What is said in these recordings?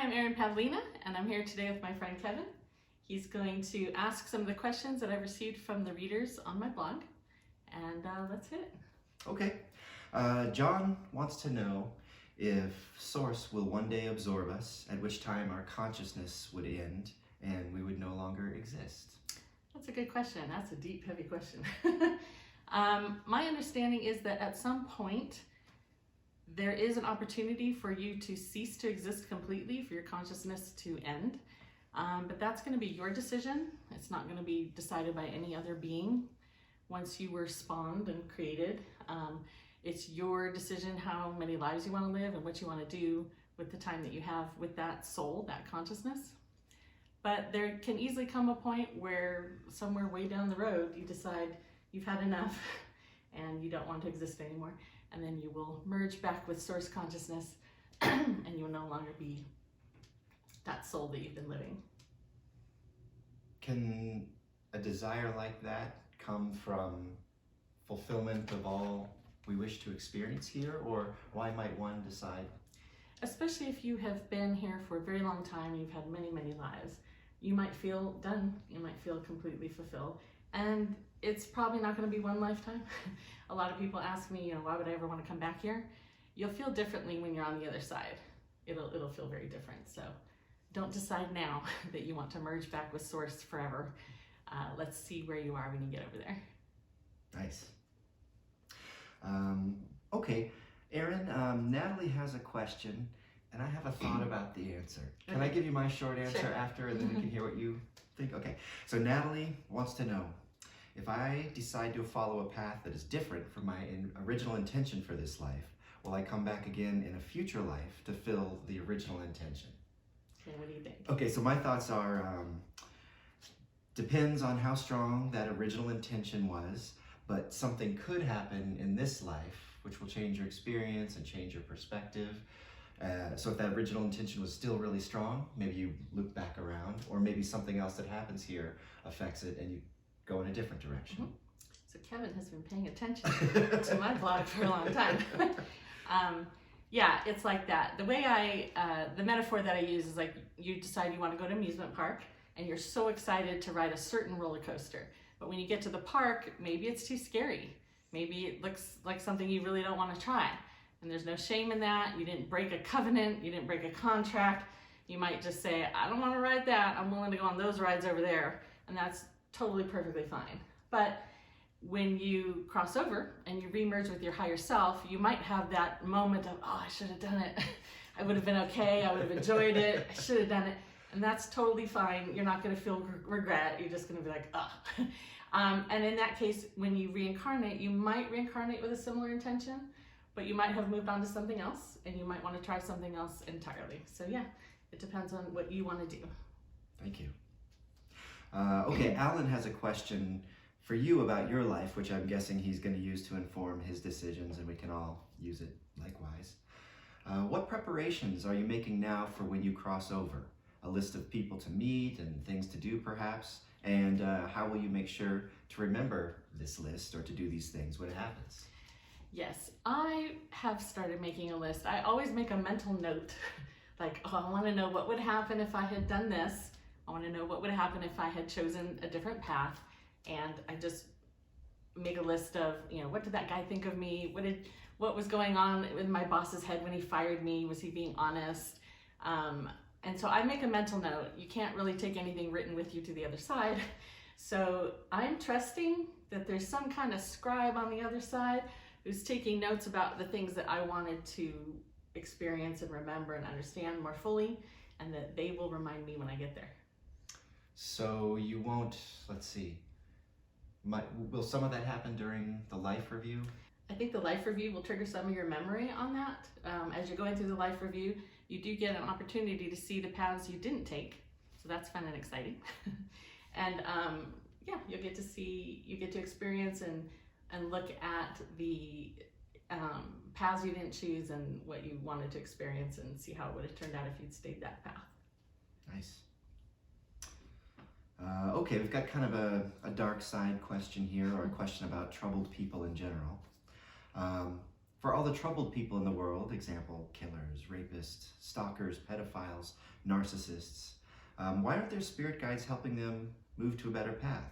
Hi, I'm Erin Pavlina, and I'm here today with my friend Kevin. He's going to ask some of the questions that I've received from the readers on my blog, and let's hit it. Okay. John wants to know if Source will one day absorb us, at which time our consciousness would end and we would no longer exist. That's a good question. That's a deep, heavy question. My understanding is that at some point, there is an opportunity for you to cease to exist completely, for your consciousness to end. But that's going to be your decision. It's not going to be decided by any other being once you were spawned and created. It's your decision how many lives you want to live and what you want to do with the time that you have with that soul, that consciousness. But there can easily come a point where somewhere way down the road you decide you've had enough and you don't want to exist anymore. And then you will merge back with source consciousness and you will no longer be that soul that you've been living. Can a desire like that come from fulfillment of all we wish to experience here, or why might one decide? Especially if you have been here for a very long time, you've had many, many lives, you might feel done, you might feel completely fulfilled. And it's probably not going to be one lifetime. A lot of people ask me, why would I ever want to come back here? You'll feel differently when you're on the other side. It'll feel very different. So don't decide now that you want to merge back with Source forever. Let's see where you are when you get over there. Nice. Okay, Erin, Natalie has a question, and I have a thought about the answer. Can I give you my short answer Sure. after, and then we can hear what you think? Okay, so Natalie wants to know, if I decide to follow a path that is different from my original intention for this life, will I come back again in a future life to fill the original intention? Okay, what do you think? Okay, so my thoughts are, depends on how strong that original intention was, but something could happen in this life which will change your experience and change your perspective. So if that original intention was still really strong, maybe you loop back around, or maybe something else that happens here affects it and you go in a different direction. Mm-hmm. So Kevin has been paying attention to my blog for a long time. Yeah, it's like that. The way the metaphor that I use is like you decide you want to go to an amusement park and you're so excited to ride a certain roller coaster. But when you get to the park, maybe it's too scary. Maybe it looks like something you really don't want to try. And there's no shame in that. You didn't break a covenant. You didn't break a contract. You might just say, I don't want to ride that. I'm willing to go on those rides over there. And that's totally perfectly fine. But when you cross over and you remerge with your higher self, you might have that moment of, oh, I should have done it. I would have been okay. I would have enjoyed it. I should have done it. And that's totally fine. You're not going to feel regret. You're just going to be like, ugh. And in that case, when you reincarnate, you might reincarnate with a similar intention, but you might have moved on to something else and you might want to try something else entirely. So yeah, it depends on what you want to do. Thank you. Okay, Alan has a question for you about your life, which I'm guessing he's going to use to inform his decisions, and we can all use it likewise. What preparations are you making now for when you cross over? A list of people to meet and things to do, perhaps? And how will you make sure to remember this list or to do these things when it happens? Yes, I have started making a list. I always make a mental note, like, oh, I want to know what would happen if I had done this. I want to know what would happen if I had chosen a different path. And I just make a list of, what did that guy think of me? What was going on in my boss's head when he fired me? Was he being honest? And so I make a mental note. You can't really take anything written with you to the other side. So I'm trusting that there's some kind of scribe on the other side who's taking notes about the things that I wanted to experience and remember and understand more fully, and that they will remind me when I get there. So you won't, let's see, will some of that happen during the life review? I think the life review will trigger some of your memory on that. As you're going through the life review, you do get an opportunity to see the paths you didn't take. So that's fun and exciting. And yeah, you get to experience and look at the paths you didn't choose and what you wanted to experience and see how it would have turned out if you'd stayed that path. Nice. Okay, we've got kind of a dark side question here, or a question about troubled people in general. For all the troubled people in the world, example, killers, rapists, stalkers, pedophiles, narcissists, why aren't there spirit guides helping them move to a better path?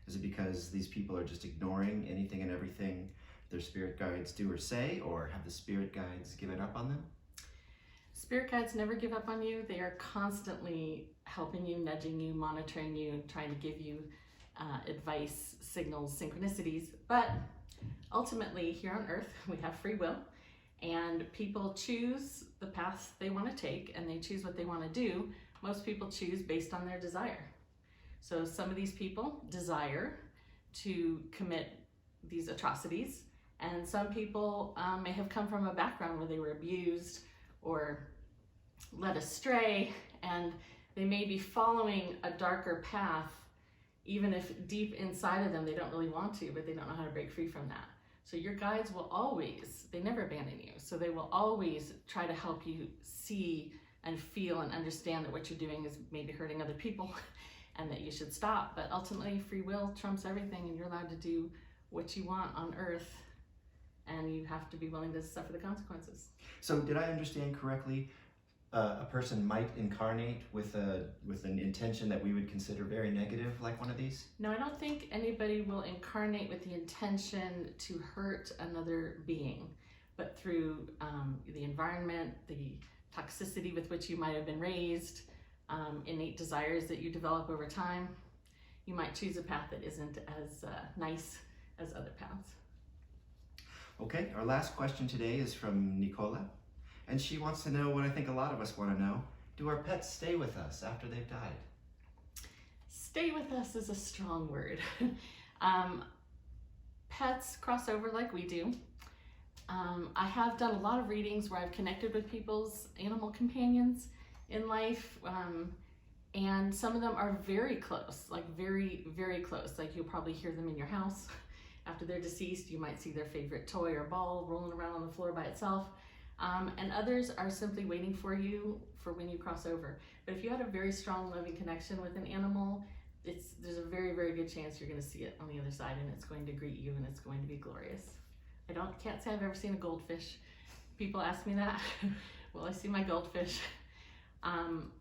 Is it because these people are just ignoring anything and everything their spirit guides do or say, or have the spirit guides given up on them? Spirit guides never give up on you. They are constantly helping you, nudging you, monitoring you, trying to give you advice, signals, synchronicities. But ultimately, here on Earth, we have free will, and people choose the path they want to take, and they choose what they want to do. Most people choose based on their desire. So some of these people desire to commit these atrocities, and some people may have come from a background where they were abused or led astray, and they may be following a darker path, even if deep inside of them they don't really want to, but they don't know how to break free from that. So your guides will always, they never abandon you, so they will always try to help you see and feel and understand that what you're doing is maybe hurting other people and that you should stop. But ultimately, free will trumps everything, and you're allowed to do what you want on Earth, and you have to be willing to suffer the consequences. So did I understand correctly? A person might incarnate with an intention that we would consider very negative, like one of these? No, I don't think anybody will incarnate with the intention to hurt another being, but through the environment, the toxicity with which you might have been raised, innate desires that you develop over time, you might choose a path that isn't as nice as other paths. Okay, our last question today is from Nicola, and she wants to know what I think a lot of us want to know. Do our pets stay with us after they've died? Stay with us is a strong word. Pets cross over like we do. I have done a lot of readings where I've connected with people's animal companions in life, and some of them are very close, like very, very close. Like you'll probably hear them in your house. After they're deceased, you might see their favorite toy or ball rolling around on the floor by itself. And others are simply waiting for you for when you cross over. But if you had a very strong, loving connection with an animal, there's a very, very good chance you're going to see it on the other side, and it's going to greet you, and it's going to be glorious. I can't say I've ever seen a goldfish. People ask me that. Will I see my goldfish? I'm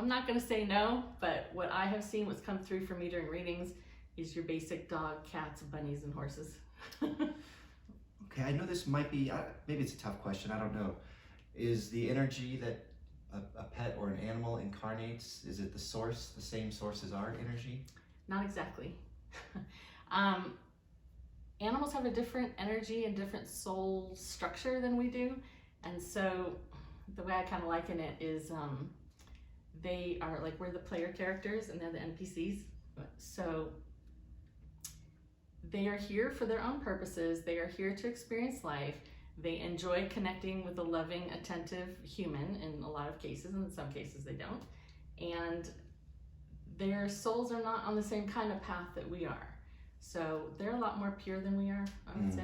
not going to say no, but what I have seen, what's come through for me during readings, is your basic dog, cats, bunnies, and horses. Okay, I know this might be, maybe it's a tough question, I don't know. Is the energy that a pet or an animal incarnates, is it the same source as our energy? Not exactly. Animals have a different energy and different soul structure than we do. And so the way I kind of liken it is they are like, we're the player characters and they're the NPCs. So they are here for their own purposes. They are here to experience life. They enjoy connecting with a loving, attentive human in a lot of cases, and in some cases they don't. And their souls are not on the same kind of path that we are. So they're a lot more pure than we are, I would say.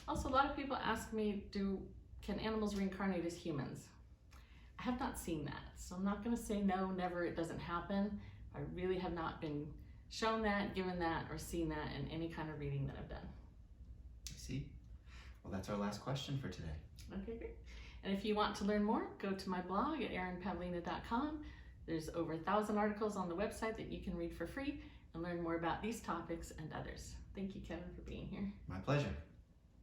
Also, a lot of people ask me, can animals reincarnate as humans? I have not seen that. So I'm not gonna say no, never, it doesn't happen. I really have not been shown that, given that, or seen that in any kind of reading that I've done. I see. Well, that's our last question for today. Okay, great. And if you want to learn more, go to my blog at erinpavlina.com. There's over 1,000 articles on the website that you can read for free and learn more about these topics and others. Thank you, Kevin, for being here. My pleasure.